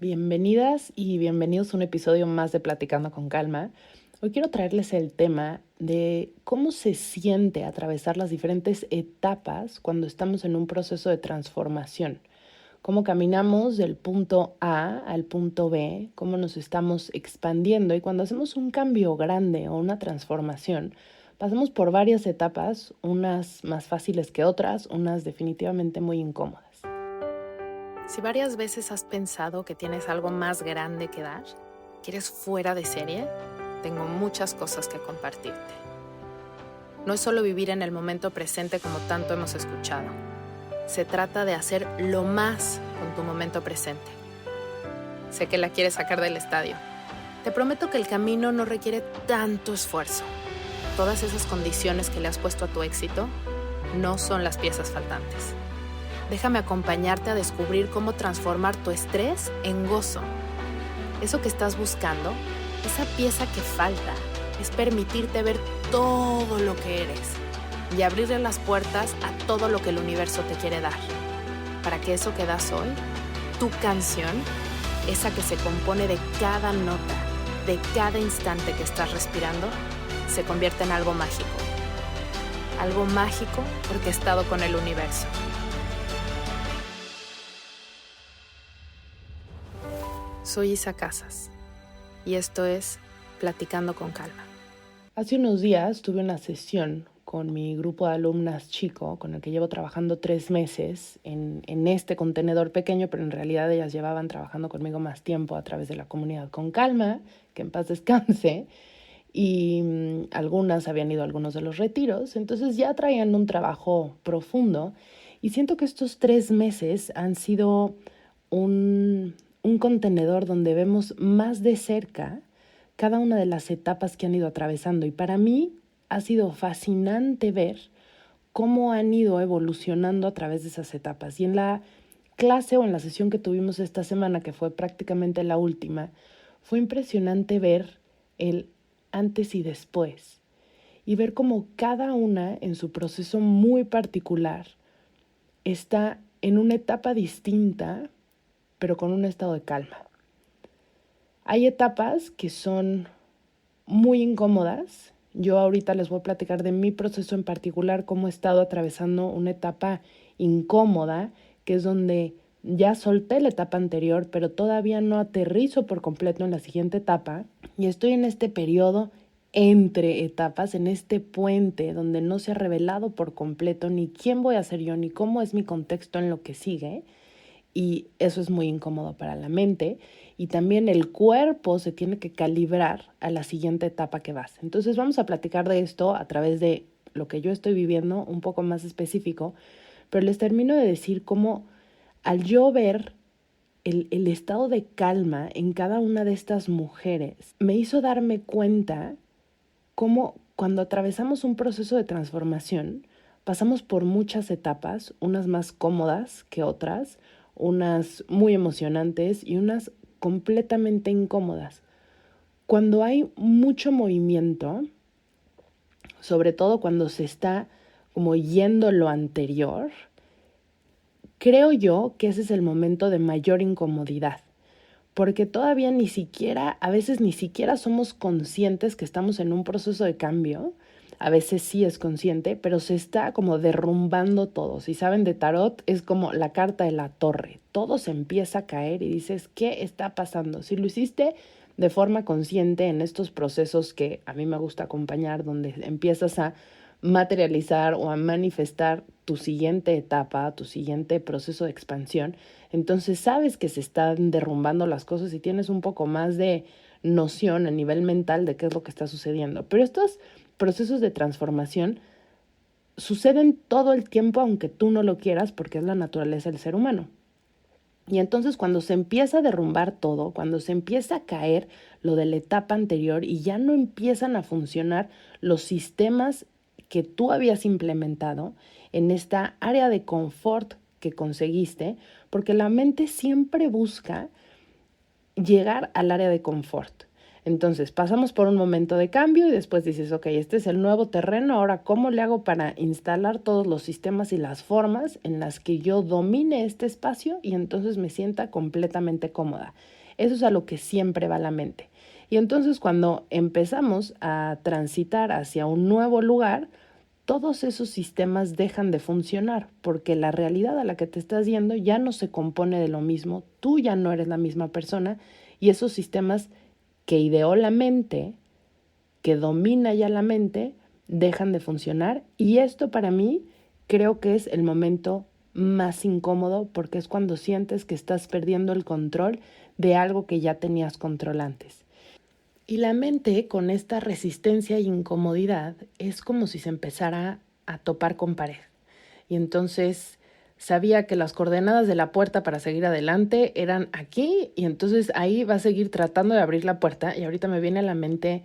Bienvenidas y bienvenidos a un episodio más de Platicando con Calma. Hoy quiero traerles el tema de cómo se siente atravesar las diferentes etapas cuando estamos en un proceso de transformación. Cómo caminamos del punto A al punto B, cómo nos estamos expandiendo y cuando hacemos un cambio grande o una transformación, pasamos por varias etapas, unas más fáciles que otras, unas definitivamente muy incómodas. Si varias veces has pensado que tienes algo más grande que dar, que eres fuera de serie, tengo muchas cosas que compartirte. No es solo vivir en el momento presente como tanto hemos escuchado. Se trata de hacer lo más con tu momento presente. Sé que la quieres sacar del estadio. Te prometo que el camino no requiere tanto esfuerzo. Todas esas condiciones que le has puesto a tu éxito no son las piezas faltantes. Déjame acompañarte a descubrir cómo transformar tu estrés en gozo. Eso que estás buscando, esa pieza que falta, es permitirte ver todo lo que eres y abrirle las puertas a todo lo que el universo te quiere dar. Para que eso que das hoy, tu canción, esa que se compone de cada nota, de cada instante que estás respirando, se convierta en algo mágico. Algo mágico porque he estado con el universo. Soy Isa Casas y esto es Platicando con Calma. Hace unos días tuve una sesión con mi grupo de alumnas chico, con el que llevo trabajando 3 meses en este contenedor pequeño, pero en realidad ellas llevaban trabajando conmigo más tiempo a través de la comunidad Con Calma, que en paz descanse, y algunas habían ido a algunos de los retiros, entonces ya traían un trabajo profundo y siento que estos 3 meses han sido un contenedor donde vemos más de cerca cada una de las etapas que han ido atravesando. Y para mí ha sido fascinante ver cómo han ido evolucionando a través de esas etapas. Y en la clase o en la sesión que tuvimos esta semana, que fue prácticamente la última, fue impresionante ver el antes y después. Y ver cómo cada una en su proceso muy particular está en una etapa distinta, pero con un estado de calma. Hay etapas que son muy incómodas. Yo ahorita les voy a platicar de mi proceso en particular, cómo he estado atravesando una etapa incómoda, que es donde ya solté la etapa anterior, pero todavía no aterrizo por completo en la siguiente etapa. Y estoy en este periodo entre etapas, en este puente donde no se ha revelado por completo ni quién voy a ser yo, ni cómo es mi contexto en lo que sigue. Y eso es muy incómodo para la mente y también el cuerpo se tiene que calibrar a la siguiente etapa que vas. Entonces vamos a platicar de esto a través de lo que yo estoy viviendo, un poco más específico, pero les termino de decir cómo al yo ver el estado de calma en cada una de estas mujeres, me hizo darme cuenta cómo cuando atravesamos un proceso de transformación, pasamos por muchas etapas, unas más cómodas que otras, unas muy emocionantes y unas completamente incómodas. Cuando hay mucho movimiento, sobre todo cuando se está como yendo lo anterior, creo yo que ese es el momento de mayor incomodidad, porque todavía a veces ni siquiera somos conscientes que estamos en un proceso de cambio. A veces sí es consciente, pero se está como derrumbando todo. Si saben de tarot, es como la carta de la torre. Todo se empieza a caer y dices, ¿qué está pasando? Si lo hiciste de forma consciente en estos procesos que a mí me gusta acompañar, donde empiezas a materializar o a manifestar tu siguiente etapa, tu siguiente proceso de expansión, entonces sabes que se están derrumbando las cosas y tienes un poco más de noción a nivel mental de qué es lo que está sucediendo. Pero estos procesos de transformación suceden todo el tiempo aunque tú no lo quieras porque es la naturaleza del ser humano. Y entonces cuando se empieza a derrumbar todo, cuando se empieza a caer lo de la etapa anterior y ya no empiezan a funcionar los sistemas que tú habías implementado en esta área de confort que conseguiste, porque la mente siempre busca llegar al área de confort. Entonces pasamos por un momento de cambio y después dices, ok, este es el nuevo terreno, ahora ¿cómo le hago para instalar todos los sistemas y las formas en las que yo domine este espacio y entonces me sienta completamente cómoda? Eso es a lo que siempre va la mente. Y entonces cuando empezamos a transitar hacia un nuevo lugar, todos esos sistemas dejan de funcionar porque la realidad a la que te estás yendo ya no se compone de lo mismo, tú ya no eres la misma persona y esos sistemas que ideó la mente, que domina ya la mente, dejan de funcionar. Y esto para mí creo que es el momento más incómodo porque es cuando sientes que estás perdiendo el control de algo que ya tenías control antes. Y la mente, con esta resistencia e incomodidad, es como si se empezara a topar con pared. Y entonces sabía que las coordenadas de la puerta para seguir adelante eran aquí, y entonces ahí va a seguir tratando de abrir la puerta. Y ahorita me viene a la mente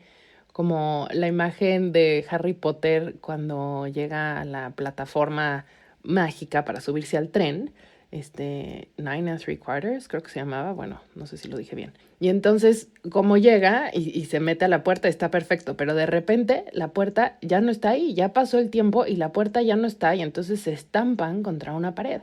como la imagen de Harry Potter cuando llega a la plataforma mágica para subirse al tren, 9 3/4, creo que se llamaba, bueno, no sé si lo dije bien. Y entonces, como llega y se mete a la puerta, está perfecto, pero de repente la puerta ya no está ahí, ya pasó el tiempo y la puerta ya no está y entonces se estampan contra una pared.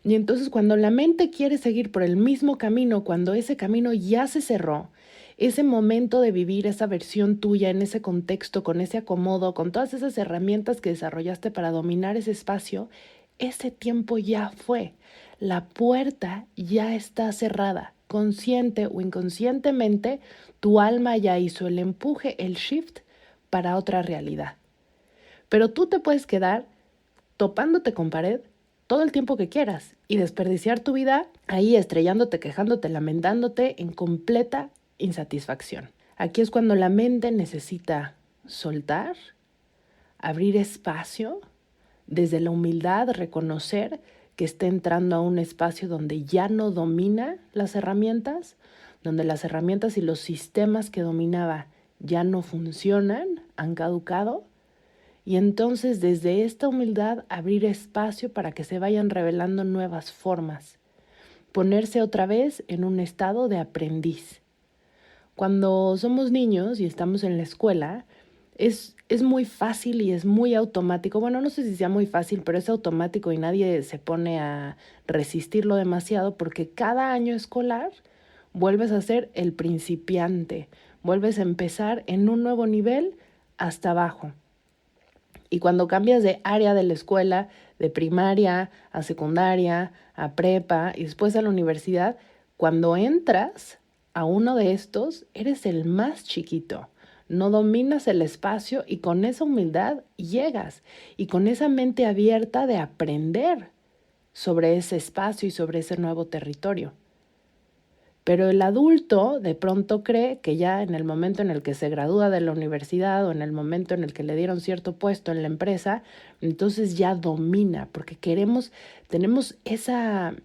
Y entonces cuando la mente quiere seguir por el mismo camino, cuando ese camino ya se cerró, ese momento de vivir esa versión tuya en ese contexto, con ese acomodo, con todas esas herramientas que desarrollaste para dominar ese espacio, ese tiempo ya fue. La puerta ya está cerrada. Consciente o inconscientemente, tu alma ya hizo el empuje, el shift para otra realidad. Pero tú te puedes quedar topándote con pared todo el tiempo que quieras y desperdiciar tu vida ahí estrellándote, quejándote, lamentándote en completa insatisfacción. Aquí es cuando la mente necesita soltar, abrir espacio, desde la humildad reconocer que está entrando a un espacio donde ya no domina las herramientas, donde las herramientas y los sistemas que dominaba ya no funcionan, han caducado. Y entonces desde esta humildad abrir espacio para que se vayan revelando nuevas formas. Ponerse otra vez en un estado de aprendiz. Cuando somos niños y estamos en la escuela, es muy fácil y es muy automático. Bueno, no sé si sea muy fácil, pero es automático y nadie se pone a resistirlo demasiado porque cada año escolar vuelves a ser el principiante, vuelves a empezar en un nuevo nivel hasta abajo. Y cuando cambias de área de la escuela, de primaria a secundaria, a prepa y después a la universidad, cuando entras a uno de estos, eres el más chiquito. No dominas el espacio y con esa humildad llegas y con esa mente abierta de aprender sobre ese espacio y sobre ese nuevo territorio. Pero el adulto de pronto cree que ya en el momento en el que se gradúa de la universidad o en el momento en el que le dieron cierto puesto en la empresa, entonces ya domina, porque tenemos esa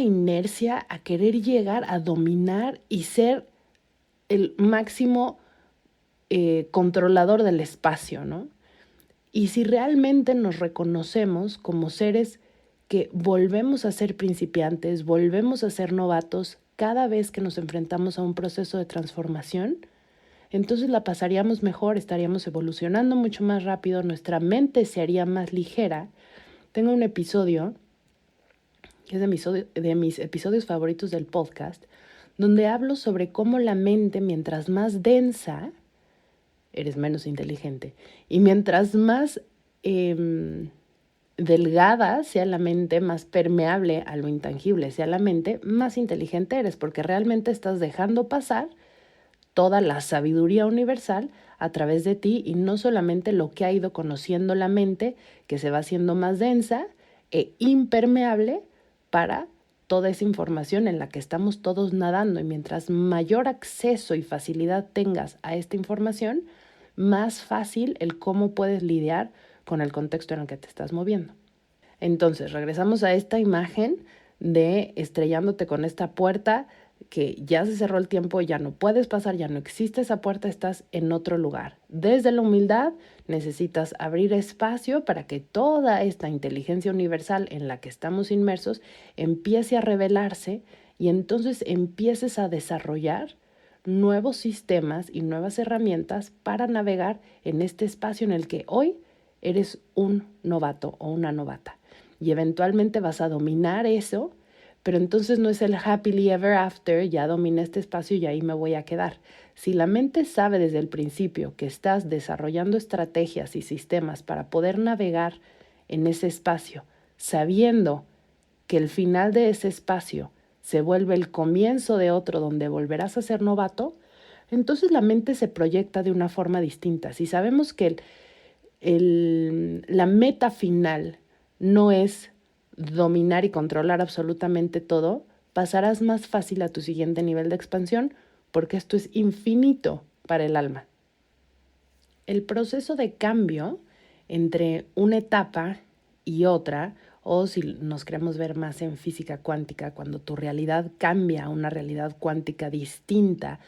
inercia a querer llegar a dominar y ser el máximo controlador del espacio, ¿no? Y si realmente nos reconocemos como seres que volvemos a ser principiantes, volvemos a ser novatos cada vez que nos enfrentamos a un proceso de transformación, entonces la pasaríamos mejor, estaríamos evolucionando mucho más rápido, nuestra mente se haría más ligera. Tengo un episodio, que es de mis episodios favoritos del podcast, donde hablo sobre cómo la mente, mientras más densa, eres menos inteligente. Y mientras más delgada sea la mente, más permeable a lo intangible sea la mente, más inteligente eres, porque realmente estás dejando pasar toda la sabiduría universal a través de ti y no solamente lo que ha ido conociendo la mente, que se va haciendo más densa e impermeable para toda esa información en la que estamos todos nadando. Y mientras mayor acceso y facilidad tengas a esta información, más fácil el cómo puedes lidiar con el contexto en el que te estás moviendo. Entonces, regresamos a esta imagen de estrellándote con esta puerta que ya se cerró el tiempo, ya no puedes pasar, ya no existe esa puerta, estás en otro lugar. Desde la humildad necesitas abrir espacio para que toda esta inteligencia universal en la que estamos inmersos empiece a revelarse y entonces empieces a desarrollar nuevos sistemas y nuevas herramientas para navegar en este espacio en el que hoy eres un novato o una novata. Y eventualmente vas a dominar eso, pero entonces no es el happily ever after, ya dominé este espacio y ahí me voy a quedar. Si la mente sabe desde el principio que estás desarrollando estrategias y sistemas para poder navegar en ese espacio, sabiendo que el final de ese espacio se vuelve el comienzo de otro donde volverás a ser novato, entonces la mente se proyecta de una forma distinta. Si sabemos que la meta final no es dominar y controlar absolutamente todo, pasarás más fácil a tu siguiente nivel de expansión porque esto es infinito para el alma. El proceso de cambio entre una etapa y otra, o si nos queremos ver más en física cuántica, cuando tu realidad cambia a una realidad cuántica distinta,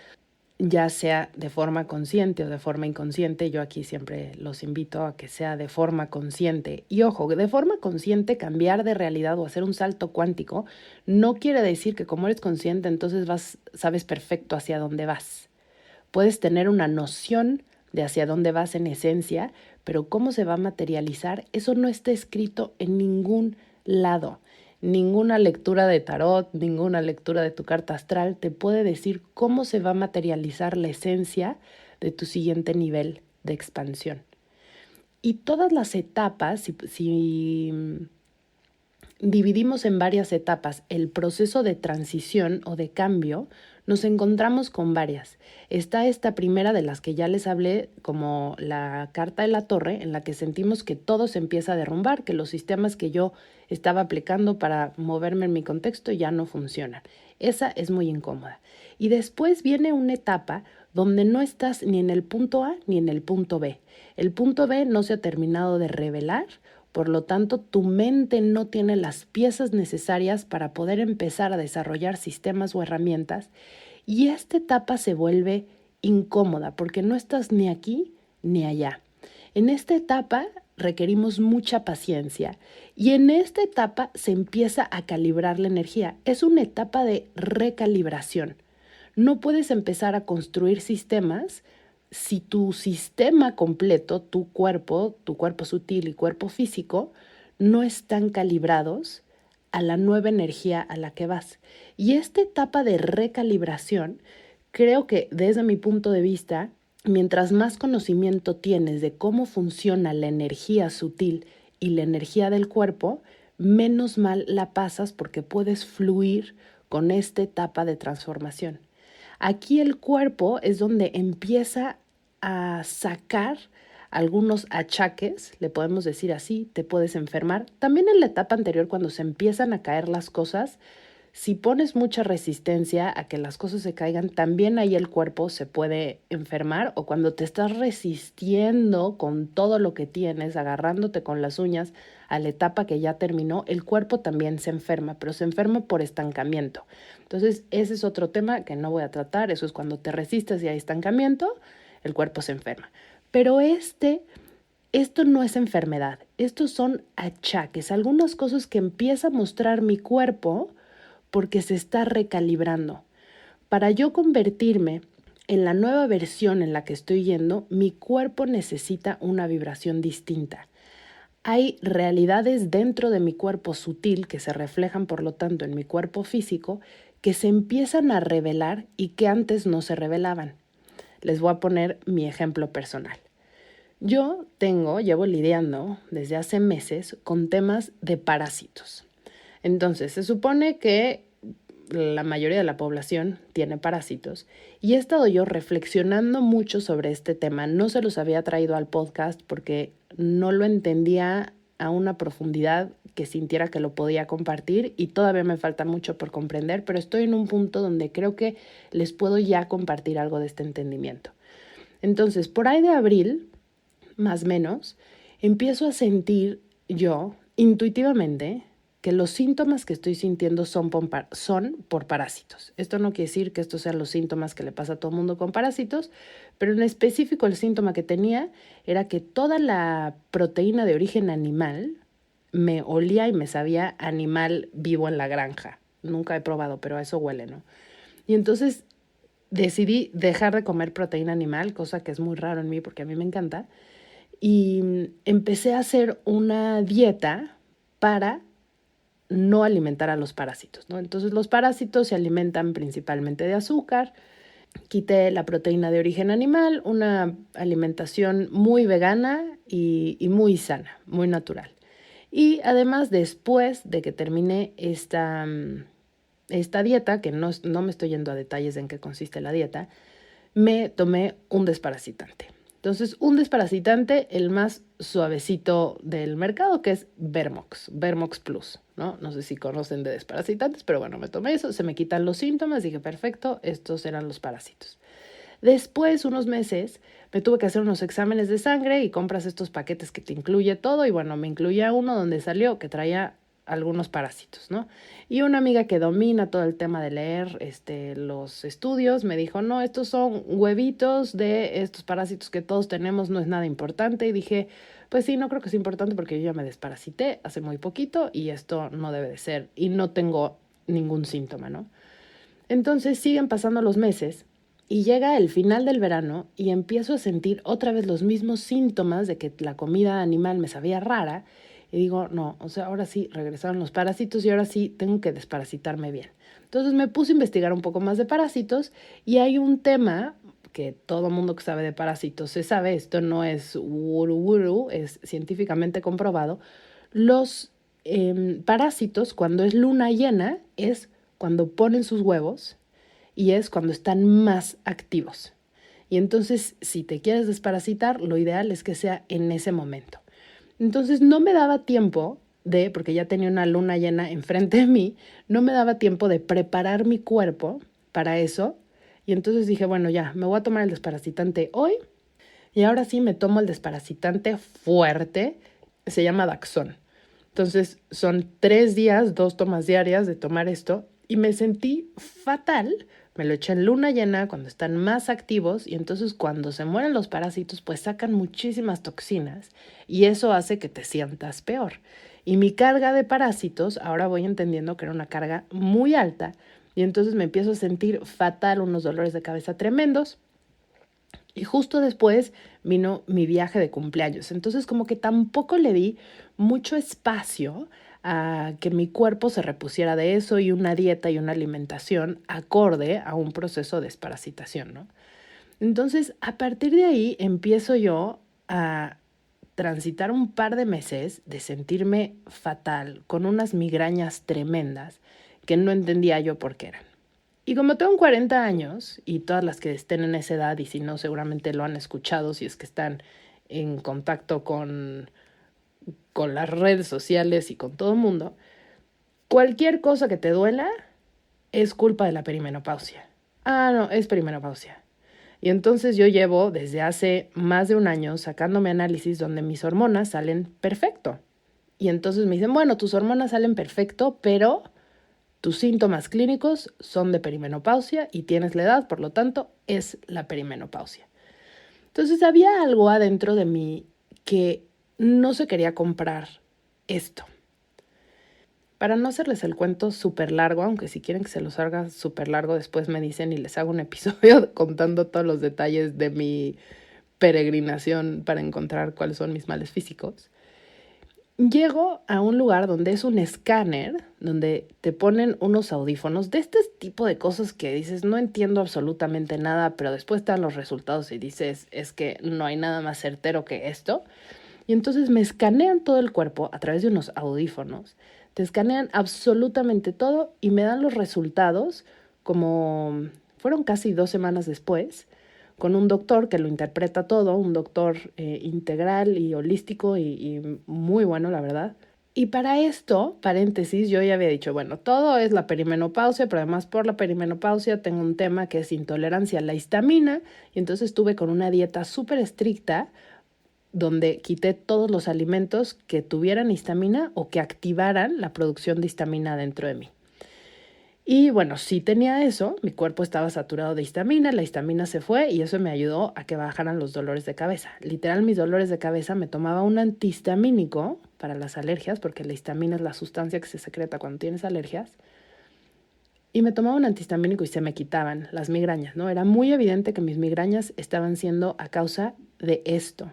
ya sea de forma consciente o de forma inconsciente, yo aquí siempre los invito a que sea de forma consciente. Y ojo, de forma consciente cambiar de realidad o hacer un salto cuántico no quiere decir que como eres consciente entonces sabes perfecto hacia dónde vas. Puedes tener una noción de hacia dónde vas en esencia, pero cómo se va a materializar, eso no está escrito en ningún lado. Ninguna lectura de tarot, ninguna lectura de tu carta astral te puede decir cómo se va a materializar la esencia de tu siguiente nivel de expansión. Y todas las etapas, si dividimos en varias etapas el proceso de transición o de cambio, nos encontramos con varias. Está esta primera de las que ya les hablé, como la carta de la torre, en la que sentimos que todo se empieza a derrumbar, que los sistemas que yo estaba aplicando para moverme en mi contexto ya no funcionan. Esa es muy incómoda. Y después viene una etapa donde no estás ni en el punto A ni en el punto B. El punto B no se ha terminado de revelar, por lo tanto, tu mente no tiene las piezas necesarias para poder empezar a desarrollar sistemas o herramientas y esta etapa se vuelve incómoda porque no estás ni aquí ni allá. En esta etapa requerimos mucha paciencia y en esta etapa se empieza a calibrar la energía. Es una etapa de recalibración. No puedes empezar a construir sistemas si tu sistema completo, tu cuerpo sutil y cuerpo físico, no están calibrados a la nueva energía a la que vas. Y esta etapa de recalibración, creo que desde mi punto de vista, mientras más conocimiento tienes de cómo funciona la energía sutil y la energía del cuerpo, menos mal la pasas porque puedes fluir con esta etapa de transformación. Aquí el cuerpo es donde empieza a sacar algunos achaques, le podemos decir así, te puedes enfermar. También en la etapa anterior, cuando se empiezan a caer las cosas, si pones mucha resistencia a que las cosas se caigan, también ahí el cuerpo se puede enfermar, o cuando te estás resistiendo con todo lo que tienes, agarrándote con las uñas a la etapa que ya terminó, el cuerpo también se enferma, pero se enferma por estancamiento. Entonces, ese es otro tema que no voy a tratar, eso es cuando te resistes y hay estancamiento, el cuerpo se enferma. Pero esto no es enfermedad, estos son achaques, algunas cosas que empieza a mostrar mi cuerpo porque se está recalibrando. Para yo convertirme en la nueva versión en la que estoy yendo, mi cuerpo necesita una vibración distinta. Hay realidades dentro de mi cuerpo sutil que se reflejan, por lo tanto, en mi cuerpo físico, que se empiezan a revelar y que antes no se revelaban. Les voy a poner mi ejemplo personal. Yo llevo lidiando desde hace meses con temas de parásitos. Entonces, se supone que la mayoría de la población tiene parásitos y he estado yo reflexionando mucho sobre este tema. No se los había traído al podcast porque no lo entendía a una profundidad que sintiera que lo podía compartir y todavía me falta mucho por comprender, pero estoy en un punto donde creo que les puedo ya compartir algo de este entendimiento. Entonces, por ahí de abril, más o menos, empiezo a sentir yo intuitivamente que los síntomas que estoy sintiendo son por parásitos. Esto no quiere decir que estos sean los síntomas que le pasa a todo el mundo con parásitos, pero en específico el síntoma que tenía era que toda la proteína de origen animal me olía y me sabía animal vivo en la granja. Nunca he probado, pero a eso huele, ¿no? Y entonces decidí dejar de comer proteína animal, cosa que es muy raro en mí porque a mí me encanta, y empecé a hacer una dieta para no alimentar a los parásitos, ¿no? Entonces los parásitos se alimentan principalmente de azúcar. Quité la proteína de origen animal, una alimentación muy vegana y muy sana, muy natural. Y además, después de que terminé esta dieta, que no me estoy yendo a detalles de en qué consiste la dieta, me tomé un desparasitante. Entonces, un desparasitante, el más suavecito del mercado, que es Vermox Plus, ¿no? No sé si conocen de desparasitantes, pero bueno, me tomé eso, se me quitan los síntomas, dije, perfecto, estos eran los parásitos. Después, unos meses, me tuve que hacer unos exámenes de sangre y compras estos paquetes que te incluye todo, y bueno, me incluía uno donde salió que traía algunos parásitos, ¿no? Y una amiga que domina todo el tema de leer los estudios me dijo, no, estos son huevitos de estos parásitos que todos tenemos, no es nada importante. Y dije, pues sí, no creo que sea importante porque yo ya me desparasité hace muy poquito y esto no debe de ser y no tengo ningún síntoma, ¿no? Entonces siguen pasando los meses y llega el final del verano y empiezo a sentir otra vez los mismos síntomas de que la comida animal me sabía rara. Y digo, no, o sea, ahora sí regresaron los parásitos y ahora sí tengo que desparasitarme bien. Entonces me puse a investigar un poco más de parásitos y hay un tema que todo mundo que sabe de parásitos se sabe, esto no es wuru wuru, es científicamente comprobado. Los parásitos, cuando es luna llena, es cuando ponen sus huevos y es cuando están más activos. Y entonces, si te quieres desparasitar, lo ideal es que sea en ese momento. Entonces no me daba tiempo porque ya tenía una luna llena enfrente de mí, no me daba tiempo de preparar mi cuerpo para eso. Y entonces dije, bueno, ya, me voy a tomar el desparasitante hoy. Y ahora sí me tomo el desparasitante fuerte, se llama Daxón. Entonces son 3 días, 2 tomas diarias de tomar esto y me sentí fatal. Me lo eché en luna llena cuando están más activos y entonces cuando se mueren los parásitos pues sacan muchísimas toxinas y eso hace que te sientas peor. Y mi carga de parásitos ahora voy entendiendo que era una carga muy alta y entonces me empiezo a sentir fatal, unos dolores de cabeza tremendos. Y justo después vino mi viaje de cumpleaños. Entonces como que tampoco le di mucho espacio a que mi cuerpo se repusiera de eso y una dieta y una alimentación acorde a un proceso de desparasitación, ¿no? Entonces, a partir de ahí empiezo yo a transitar un par de meses de sentirme fatal, con unas migrañas tremendas que no entendía yo por qué eran. Y como tengo 40 años, y todas las que estén en esa edad, y si no, seguramente lo han escuchado, si es que están en contacto con las redes sociales y con todo el mundo, cualquier cosa que te duela es culpa de la perimenopausia. Ah, no, es perimenopausia. Y entonces yo llevo desde hace más de un año sacándome análisis donde mis hormonas salen perfecto. Y entonces me dicen, bueno, tus hormonas salen perfecto, pero tus síntomas clínicos son de perimenopausia y tienes la edad, por lo tanto, es la perimenopausia. Entonces había algo adentro de mí que no se quería comprar esto. Para no hacerles el cuento súper largo, aunque si quieren que se los haga súper largo, después me dicen y les hago un episodio contando todos los detalles de mi peregrinación para encontrar cuáles son mis males físicos. Llego a un lugar donde es un escáner, donde te ponen unos audífonos de este tipo de cosas que dices, no entiendo absolutamente nada, pero después te dan los resultados y dices, es que no hay nada más certero que esto. Y entonces me escanean todo el cuerpo a través de unos audífonos, te escanean absolutamente todo y me dan los resultados como fueron casi 2 semanas después, con un doctor que lo interpreta todo, un doctor integral y holístico y muy bueno, la verdad. Y para esto, paréntesis, yo ya había dicho, bueno, todo es la perimenopausia, pero además por la perimenopausia tengo un tema que es intolerancia a la histamina, y entonces estuve con una dieta súper estricta donde quité todos los alimentos que tuvieran histamina o que activaran la producción de histamina dentro de mí. Y bueno, sí tenía eso, mi cuerpo estaba saturado de histamina, la histamina se fue y eso me ayudó a que bajaran los dolores de cabeza. Literal, mis dolores de cabeza me tomaba un antihistamínico para las alergias, porque la histamina es la sustancia que se secreta cuando tienes alergias. Y me tomaba un antihistamínico y se me quitaban las migrañas, ¿no? Era muy evidente que mis migrañas estaban siendo a causa de esto.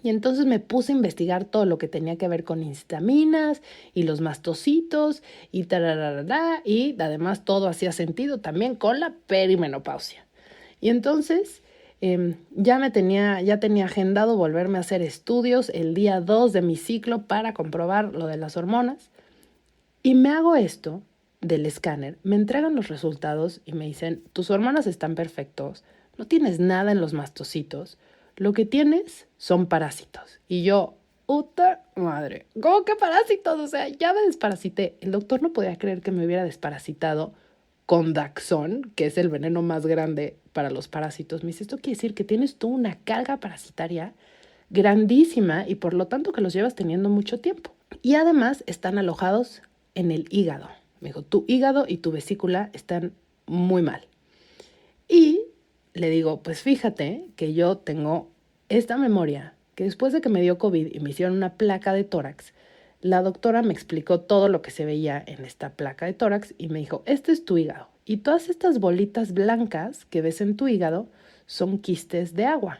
Y entonces me puse a investigar todo lo que tenía que ver con histaminas y los mastocitos y tararara, y además todo hacía sentido también con la perimenopausia. Y entonces ya tenía agendado volverme a hacer estudios el día 2 de mi ciclo para comprobar lo de las hormonas. Y me hago esto del escáner, me entregan los resultados y me dicen, tus hormonas están perfectos, no tienes nada en los mastocitos, lo que tienes son parásitos. Y yo, puta madre, ¿cómo que parásitos? O sea, ya me desparasité. El doctor no podía creer que me hubiera desparasitado con Daxón, que es el veneno más grande para los parásitos. Me dice, esto quiere decir que tienes tú una carga parasitaria grandísima y por lo tanto que los llevas teniendo mucho tiempo. Y además están alojados en el hígado. Me dijo, tu hígado y tu vesícula están muy mal. Y le digo, pues fíjate que yo tengo esta memoria, que después de que me dio COVID y me hicieron una placa de tórax, la doctora me explicó todo lo que se veía en esta placa de tórax y me dijo, este es tu hígado. Y todas estas bolitas blancas que ves en tu hígado son quistes de agua.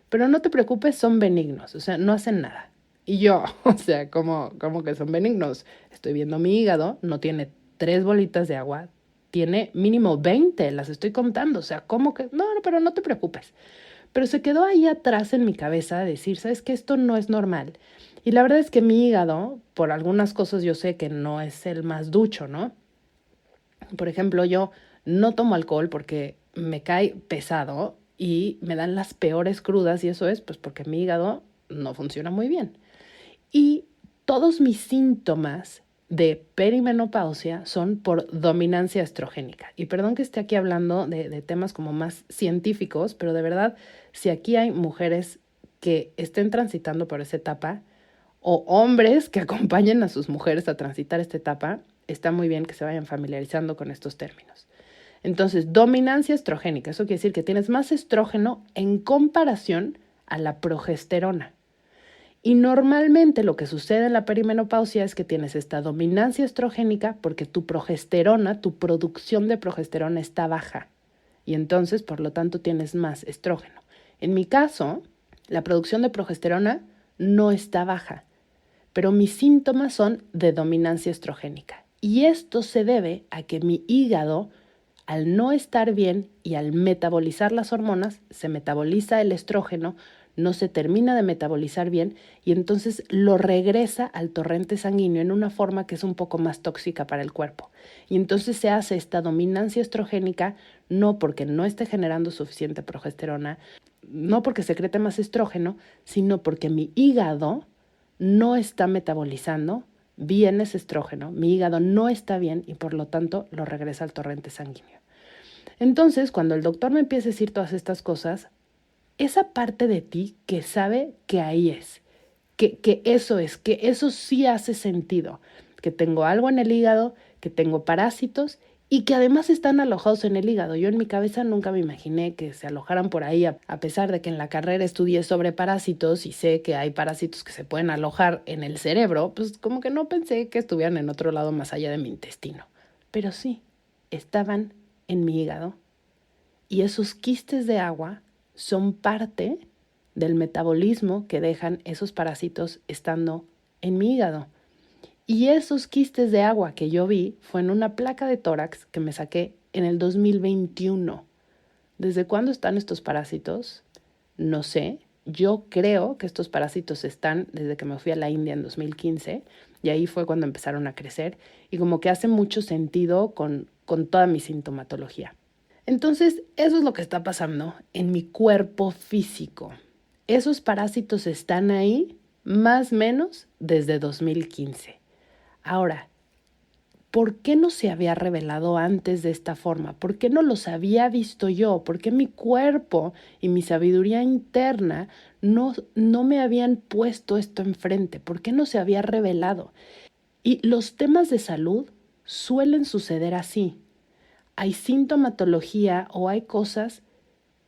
Pero no te preocupes, son benignos, o sea, no hacen nada. Y yo, o sea, ¿cómo que son benignos? Estoy viendo mi hígado, no tiene 3 bolitas de agua, tiene mínimo 20, las estoy contando. O sea, ¿cómo que? No, pero no te preocupes. Pero se quedó ahí atrás en mi cabeza decir, ¿sabes qué? Esto no es normal. Y la verdad es que mi hígado, por algunas cosas yo sé que no es el más ducho, ¿no? Por ejemplo, yo no tomo alcohol porque me cae pesado y me dan las peores crudas y eso es pues porque mi hígado no funciona muy bien. Y todos mis síntomas de perimenopausia son por dominancia estrogénica. Y perdón que esté aquí hablando de temas como más científicos, pero de verdad, si aquí hay mujeres que estén transitando por esa etapa o hombres que acompañen a sus mujeres a transitar esta etapa, está muy bien que se vayan familiarizando con estos términos. Entonces, dominancia estrogénica, eso quiere decir que tienes más estrógeno en comparación a la progesterona. Y normalmente lo que sucede en la perimenopausia es que tienes esta dominancia estrogénica porque tu progesterona, tu producción de progesterona está baja. Y entonces, por lo tanto, tienes más estrógeno. En mi caso, la producción de progesterona no está baja, pero mis síntomas son de dominancia estrogénica. Y esto se debe a que mi hígado, al no estar bien y al metabolizar las hormonas, se metaboliza el estrógeno, no se termina de metabolizar bien y entonces lo regresa al torrente sanguíneo en una forma que es un poco más tóxica para el cuerpo. Y entonces se hace esta dominancia estrogénica no porque no esté generando suficiente progesterona, no porque secrete más estrógeno, sino porque mi hígado no está metabolizando bien ese estrógeno, mi hígado no está bien y por lo tanto lo regresa al torrente sanguíneo. Entonces, cuando el doctor me empieza a decir todas estas cosas, esa parte de ti que sabe que ahí es, que eso sí hace sentido, que tengo algo en el hígado, que tengo parásitos y que además están alojados en el hígado. Yo en mi cabeza nunca me imaginé que se alojaran por ahí, a pesar de que en la carrera estudié sobre parásitos y sé que hay parásitos que se pueden alojar en el cerebro, pues como que no pensé que estuvieran en otro lado más allá de mi intestino. Pero sí, estaban en mi hígado y esos quistes de agua son parte del metabolismo que dejan esos parásitos estando en mi hígado. Y esos quistes de agua que yo vi fue en una placa de tórax que me saqué en el 2021. ¿Desde cuándo están estos parásitos? No sé. Yo creo que estos parásitos están desde que me fui a la India en 2015 y ahí fue cuando empezaron a crecer y como que hace mucho sentido con toda mi sintomatología. Entonces, eso es lo que está pasando en mi cuerpo físico. Esos parásitos están ahí más o menos desde 2015. Ahora, ¿por qué no se había revelado antes de esta forma? ¿Por qué no los había visto yo? ¿Por qué mi cuerpo y mi sabiduría interna no me habían puesto esto enfrente? ¿Por qué no se había revelado? Y los temas de salud suelen suceder así. Hay sintomatología o hay cosas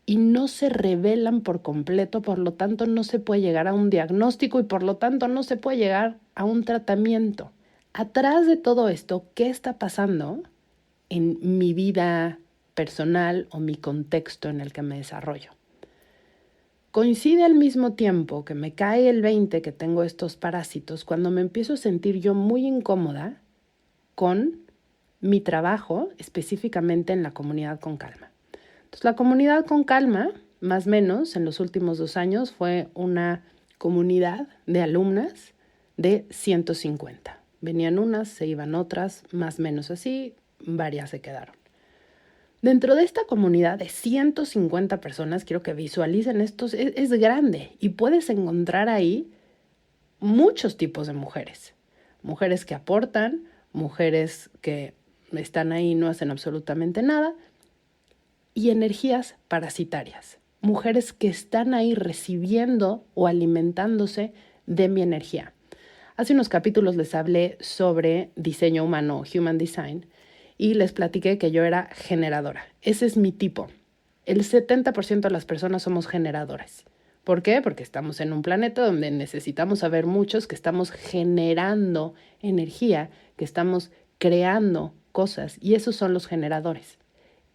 y no se revelan por completo, por lo tanto no se puede llegar a un diagnóstico y por lo tanto no se puede llegar a un tratamiento. Atrás de todo esto, ¿qué está pasando? en mi vida personal o mi contexto en el que me desarrollo. Coincide al mismo tiempo que me cae el 20 que tengo estos parásitos cuando me empiezo a sentir yo muy incómoda con mi trabajo, específicamente en la comunidad con calma. Entonces, la comunidad con calma, más o menos, en los últimos 2 años, fue una comunidad de alumnas de 150. Venían unas, se iban otras, más o menos así, varias se quedaron. Dentro de esta comunidad de 150 personas, quiero que visualicen esto, es grande y puedes encontrar ahí muchos tipos de mujeres. Mujeres que aportan, mujeres que están ahí y no hacen absolutamente nada, y energías parasitarias. Mujeres que están ahí recibiendo o alimentándose de mi energía. Hace unos capítulos les hablé sobre diseño humano, Human Design, y les platiqué que yo era generadora. Ese es mi tipo. El 70% de las personas somos generadores. ¿Por qué? Porque estamos en un planeta donde necesitamos saber muchos que estamos generando energía, que estamos creando cosas, y esos son los generadores.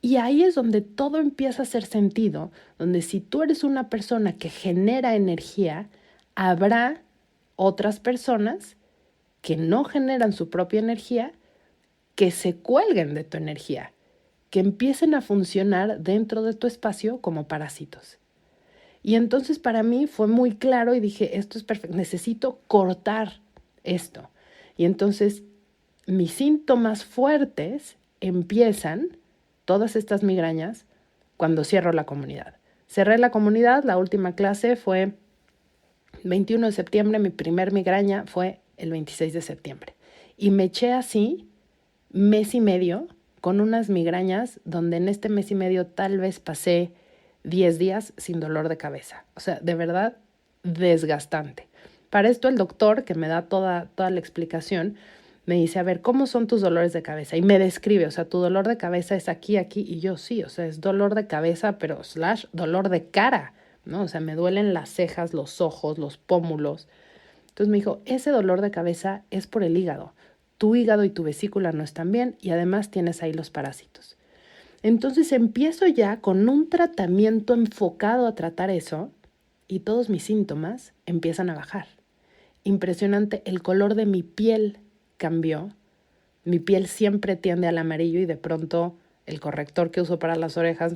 Y ahí es donde todo empieza a hacer sentido, donde si tú eres una persona que genera energía, habrá otras personas que no generan su propia energía, que se cuelguen de tu energía, que empiecen a funcionar dentro de tu espacio como parásitos. Y entonces para mí fue muy claro y dije, esto es perfecto, necesito cortar esto. Y entonces mis síntomas fuertes empiezan, todas estas migrañas, cuando cierro la comunidad. Cerré la comunidad, la última clase fue 21 de septiembre, mi primer migraña fue el 26 de septiembre. Y me eché así 1.5 meses con unas migrañas donde en este 1.5 meses tal vez pasé 10 días sin dolor de cabeza. O sea, de verdad, desgastante. Para esto el doctor, que me da toda la explicación, me dice, a ver, ¿cómo son tus dolores de cabeza? Y me describe, o sea, tu dolor de cabeza es aquí, y yo sí, o sea, es dolor de cabeza, pero / dolor de cara, ¿no? O sea, me duelen las cejas, los ojos, los pómulos. Entonces me dijo, ese dolor de cabeza es por el hígado. Tu hígado y tu vesícula no están bien y además tienes ahí los parásitos. Entonces empiezo ya con un tratamiento enfocado a tratar eso y todos mis síntomas empiezan a bajar. Impresionante, el color de mi piel cambió. Mi piel siempre tiende al amarillo y de pronto el corrector que uso para las ojeras,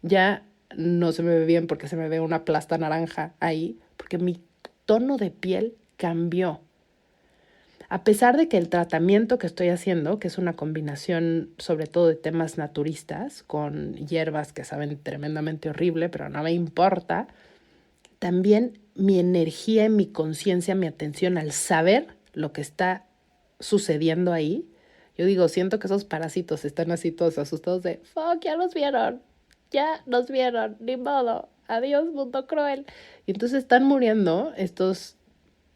ya no se me ve bien porque se me ve una plasta naranja ahí, porque mi tono de piel cambió. A pesar de que el tratamiento que estoy haciendo, que es una combinación sobre todo de temas naturistas, con hierbas que saben tremendamente horrible, pero no me importa, también mi energía, mi conciencia, mi atención al saber lo que está sucediendo ahí, yo digo, siento que esos parásitos están así todos asustados de, fuck, ya nos vieron, ni modo, adiós mundo cruel. Y entonces están muriendo estos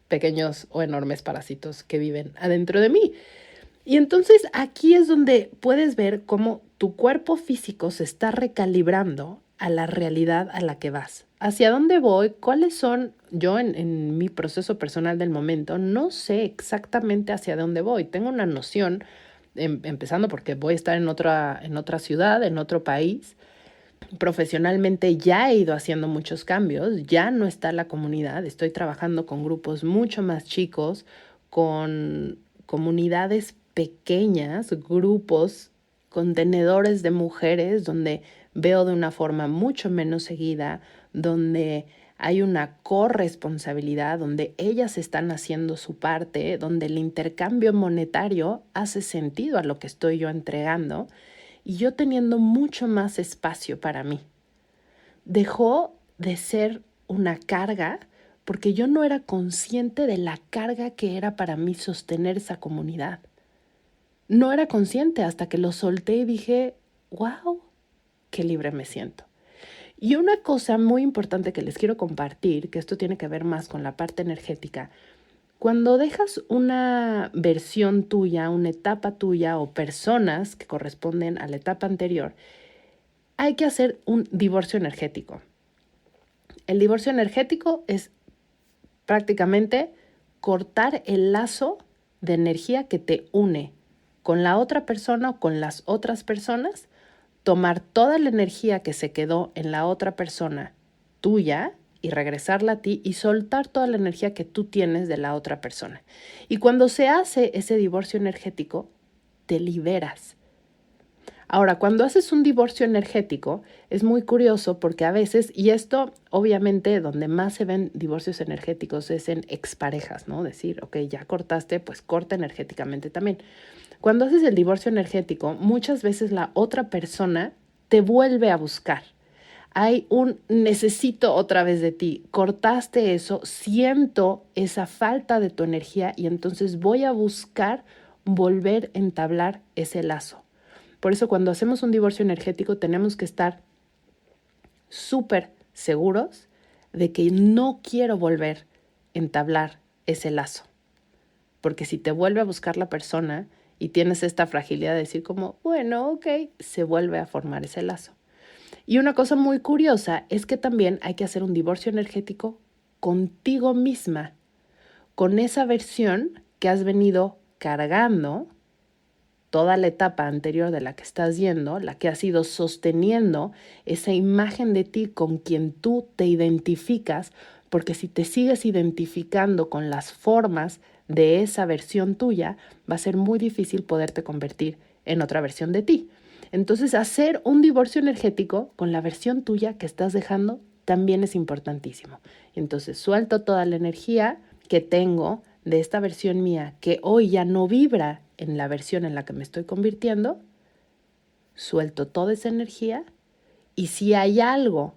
pequeños o enormes parásitos que viven adentro de mí. Y entonces aquí es donde puedes ver cómo tu cuerpo físico se está recalibrando a la realidad a la que vas. ¿Hacia dónde voy? ¿Cuáles son? Yo en mi proceso personal del momento no sé exactamente hacia dónde voy. Tengo una noción, empezando porque voy a estar en otra ciudad, en otro país. Profesionalmente ya he ido haciendo muchos cambios, ya no está la comunidad, estoy trabajando con grupos mucho más chicos, con comunidades pequeñas, grupos, contenedores de mujeres donde veo de una forma mucho menos seguida, donde hay una corresponsabilidad, donde ellas están haciendo su parte, donde el intercambio monetario hace sentido a lo que estoy yo entregando y yo teniendo mucho más espacio para mí. Dejó de ser una carga porque yo no era consciente de la carga que era para mí sostener esa comunidad. No era consciente hasta que lo solté y dije, wow, qué libre me siento. Y una cosa muy importante que les quiero compartir, que esto tiene que ver más con la parte energética, cuando dejas una versión tuya, una etapa tuya o personas que corresponden a la etapa anterior, hay que hacer un divorcio energético. El divorcio energético es prácticamente cortar el lazo de energía que te une con la otra persona o con las otras personas, tomar toda la energía que se quedó en la otra persona tuya y regresarla a ti y soltar toda la energía que tú tienes de la otra persona. Y cuando se hace ese divorcio energético, te liberas. Ahora, cuando haces un divorcio energético, es muy curioso porque a veces, y esto obviamente donde más se ven divorcios energéticos es en exparejas, ¿no? Decir, ok, ya cortaste, pues corta energéticamente también. Cuando haces el divorcio energético, muchas veces la otra persona te vuelve a buscar. Hay un necesito otra vez de ti, cortaste eso, siento esa falta de tu energía y entonces voy a buscar volver a entablar ese lazo. Por eso cuando hacemos un divorcio energético tenemos que estar súper seguros de que no quiero volver a entablar ese lazo. Porque si te vuelve a buscar la persona y tienes esta fragilidad de decir como, bueno, ok, se vuelve a formar ese lazo. Y una cosa muy curiosa es que también hay que hacer un divorcio energético contigo misma, con esa versión que has venido cargando toda la etapa anterior de la que estás yendo, la que has ido sosteniendo esa imagen de ti con quien tú te identificas, porque si te sigues identificando con las formas de esa versión tuya, va a ser muy difícil poderte convertir en otra versión de ti. Entonces, hacer un divorcio energético con la versión tuya que estás dejando también es importantísimo. Entonces, suelto toda la energía que tengo de esta versión mía que hoy ya no vibra en la versión en la que me estoy convirtiendo, suelto toda esa energía y si hay algo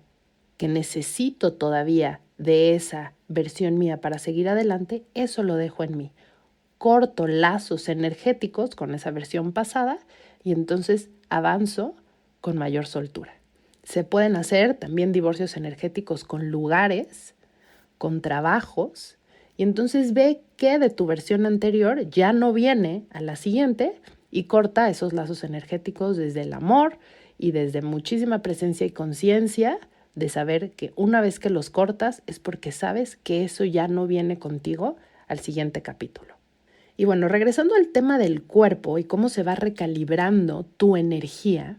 que necesito todavía de esa versión mía para seguir adelante, eso lo dejo en mí. Corto lazos energéticos con esa versión pasada y entonces avanzo con mayor soltura. Se pueden hacer también divorcios energéticos con lugares, con trabajos, y entonces ve que de tu versión anterior ya no viene a la siguiente y corta esos lazos energéticos desde el amor y desde muchísima presencia y conciencia de saber que una vez que los cortas es porque sabes que eso ya no viene contigo al siguiente capítulo. Y bueno, regresando al tema del cuerpo y cómo se va recalibrando tu energía,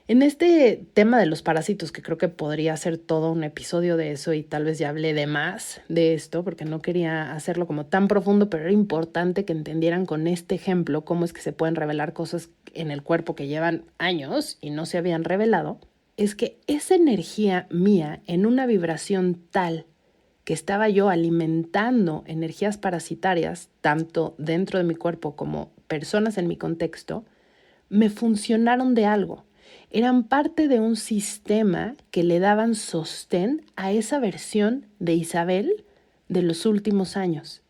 en este tema de los parásitos, que creo que podría ser todo un episodio de eso y tal vez ya hablé de más de esto porque no quería hacerlo como tan profundo, pero era importante que entendieran con este ejemplo cómo es que se pueden revelar cosas en el cuerpo que llevan años y no se habían revelado, es que esa energía mía en una vibración tal que estaba yo alimentando energías parasitarias, tanto dentro de mi cuerpo como personas en mi contexto, me funcionaron de algo. Eran parte de un sistema que le daban sostén a esa versión de Isabel de los últimos años.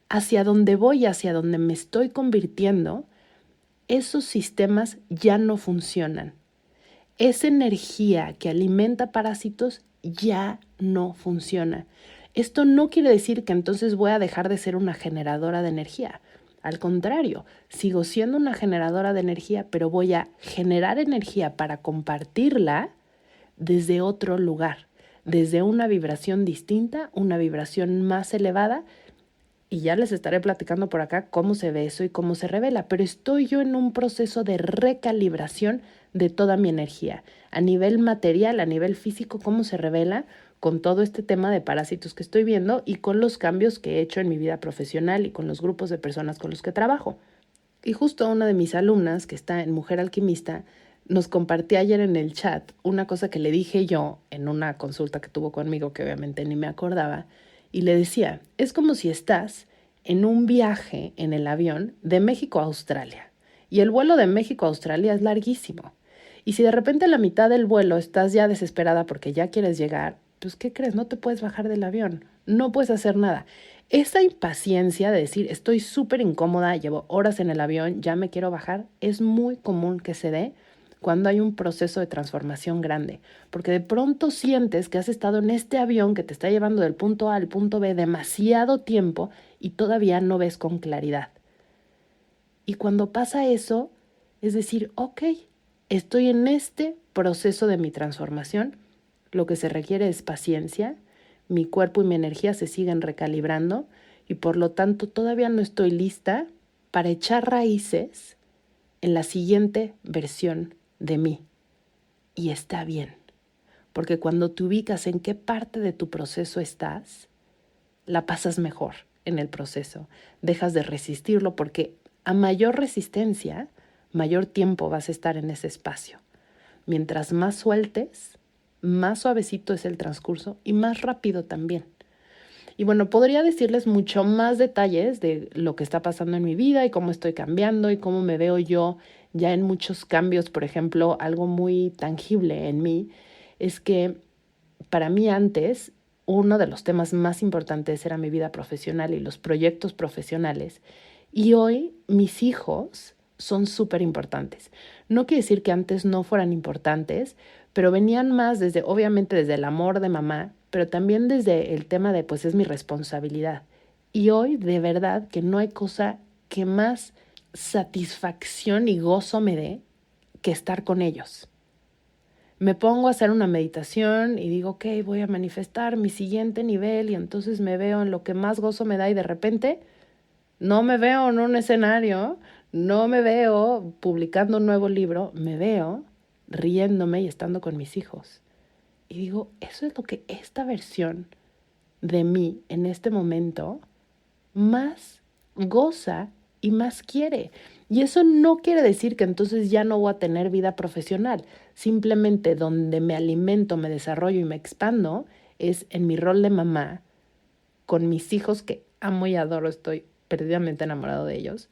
Hacia donde voy, hacia donde me estoy convirtiendo, esos sistemas ya no funcionan. Esa energía que alimenta parásitos ya no funciona. Esto no quiere decir que entonces voy a dejar de ser una generadora de energía. Al contrario, sigo siendo una generadora de energía, pero voy a generar energía para compartirla desde otro lugar, desde una vibración distinta, una vibración más elevada. Y ya les estaré platicando por acá cómo se ve eso y cómo se revela, pero estoy yo en un proceso de recalibración de toda mi energía. A nivel material, a nivel físico, cómo se revela con todo este tema de parásitos que estoy viendo y con los cambios que he hecho en mi vida profesional y con los grupos de personas con los que trabajo. Y justo una de mis alumnas, que está en Mujer Alquimista, nos compartía ayer en el chat una cosa que le dije yo en una consulta que tuvo conmigo, que obviamente ni me acordaba, y le decía, es como si estás en un viaje en el avión de México a Australia. Y el vuelo de México a Australia es larguísimo. Y si de repente a la mitad del vuelo estás ya desesperada porque ya quieres llegar, pues ¿qué crees? No te puedes bajar del avión. No puedes hacer nada. Esa impaciencia de decir, estoy súper incómoda, llevo horas en el avión, ya me quiero bajar, es muy común que se dé cuando hay un proceso de transformación grande, porque de pronto sientes que has estado en este avión que te está llevando del punto A al punto B demasiado tiempo y todavía no ves con claridad. Y cuando pasa eso, es decir, ok, estoy en este proceso de mi transformación, lo que se requiere es paciencia, mi cuerpo y mi energía se siguen recalibrando y por lo tanto todavía no estoy lista para echar raíces en la siguiente versión de mí. Y está bien, porque cuando te ubicas en qué parte de tu proceso estás, la pasas mejor en el proceso. Dejas de resistirlo porque a mayor resistencia, mayor tiempo vas a estar en ese espacio. Mientras más sueltes, más suavecito es el transcurso y más rápido también. Y bueno, podría decirles mucho más detalles de lo que está pasando en mi vida y cómo estoy cambiando y cómo me veo yo ya en muchos cambios. Por ejemplo, algo muy tangible en mí es que para mí antes uno de los temas más importantes era mi vida profesional y los proyectos profesionales. Y hoy mis hijos son súper importantes. No quiere decir que antes no fueran importantes, pero venían más desde, obviamente desde el amor de mamá, pero también desde el tema de, pues es mi responsabilidad. Y hoy de verdad que no hay cosa que más satisfacción y gozo me dé que estar con ellos. Me pongo a hacer una meditación y digo, ok, voy a manifestar mi siguiente nivel y entonces me veo en lo que más gozo me da y de repente no me veo en un escenario, no me veo publicando un nuevo libro, me veo riéndome y estando con mis hijos. Y digo, eso es lo que esta versión de mí en este momento más goza y más quiere. Y eso no quiere decir que entonces ya no voy a tener vida profesional. Simplemente donde me alimento, me desarrollo y me expando es en mi rol de mamá, con mis hijos que amo y adoro, estoy perdidamente enamorado de ellos.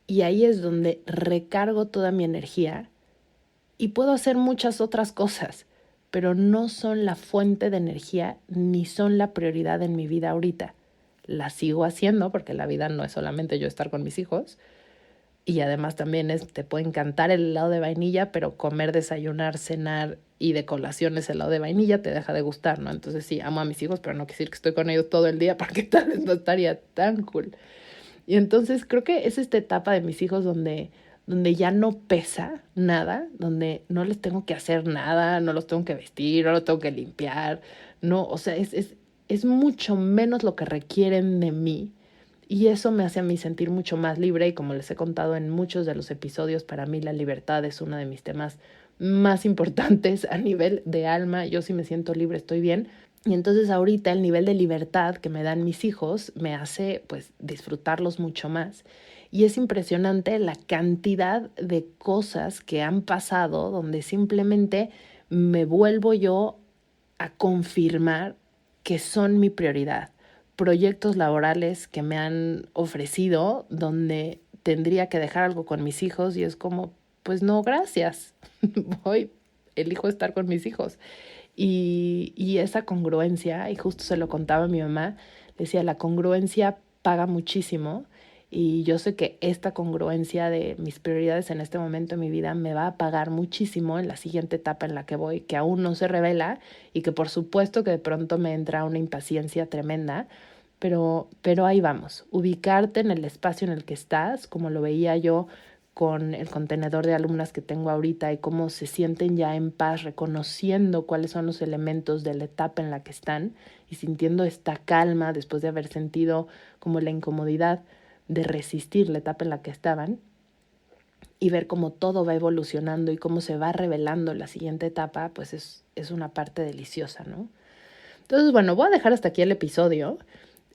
Y ahí es donde recargo toda mi energía y puedo hacer muchas otras cosas, pero no son la fuente de energía ni son la prioridad en mi vida ahorita. La sigo haciendo porque la vida no es solamente yo estar con mis hijos. Y además también te puede encantar el helado de vainilla, pero comer, desayunar, cenar y de colación ese helado de vainilla te deja de gustar, ¿no? Entonces sí, amo a mis hijos, pero no quiere decir que estoy con ellos todo el día porque tal vez no estaría tan cool. Y entonces creo que es esta etapa de mis hijos donde ya no pesa nada, donde no les tengo que hacer nada, no los tengo que vestir, no los tengo que limpiar, no, o sea, es mucho menos lo que requieren de mí. Y eso me hace a mí sentir mucho más libre y como les he contado en muchos de los episodios, para mí la libertad es uno de mis temas más importantes a nivel de alma. Yo sí me siento libre, estoy bien. Y entonces ahorita el nivel de libertad que me dan mis hijos me hace pues disfrutarlos mucho más. Y es impresionante la cantidad de cosas que han pasado donde simplemente me vuelvo yo a confirmar que son mi prioridad. Proyectos laborales que me han ofrecido donde tendría que dejar algo con mis hijos y es como, pues no, gracias. Elijo estar con mis hijos. Y esa congruencia, y justo se lo contaba a mi mamá, decía, la congruencia paga muchísimo y yo sé que esta congruencia de mis prioridades en este momento de mi vida me va a pagar muchísimo en la siguiente etapa en la que voy, que aún no se revela y que por supuesto que de pronto me entra una impaciencia tremenda, pero ahí vamos, ubicarte en el espacio en el que estás, como lo veía yo con el contenedor de alumnas que tengo ahorita y cómo se sienten ya en paz, reconociendo cuáles son los elementos de la etapa en la que están y sintiendo esta calma después de haber sentido como la incomodidad de resistir la etapa en la que estaban y ver cómo todo va evolucionando y cómo se va revelando la siguiente etapa, pues es una parte deliciosa, ¿no? Entonces, bueno, voy a dejar hasta aquí el episodio.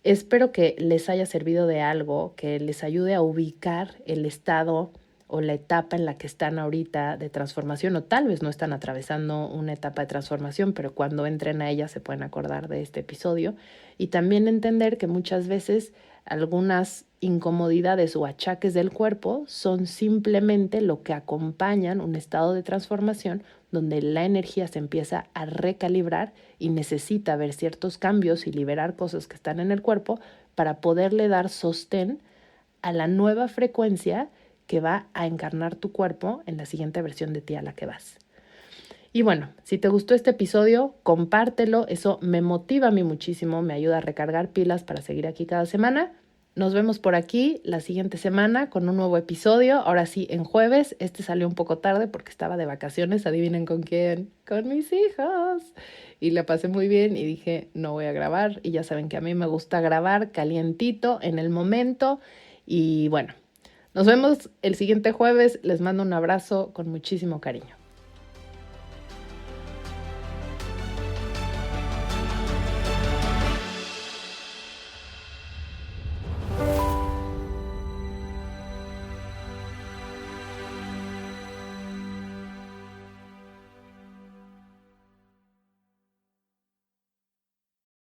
Espero que les haya servido de algo, que les ayude a ubicar el estado o la etapa en la que están ahorita de transformación, o tal vez no están atravesando una etapa de transformación, pero cuando entren a ella se pueden acordar de este episodio. Y también entender que muchas veces algunas incomodidades o achaques del cuerpo son simplemente lo que acompañan un estado de transformación donde la energía se empieza a recalibrar y necesita ver ciertos cambios y liberar cosas que están en el cuerpo para poderle dar sostén a la nueva frecuencia que va a encarnar tu cuerpo en la siguiente versión de ti a la que vas. Y bueno, si te gustó este episodio, compártelo, eso me motiva a mí muchísimo, me ayuda a recargar pilas para seguir aquí cada semana. Nos vemos por aquí la siguiente semana con un nuevo episodio. Ahora sí, en jueves. Este salió un poco tarde porque estaba de vacaciones. Adivinen con quién. Con mis hijos. Y la pasé muy bien y dije, no voy a grabar. Y ya saben que a mí me gusta grabar calientito en el momento. Y bueno, nos vemos el siguiente jueves. Les mando un abrazo con muchísimo cariño.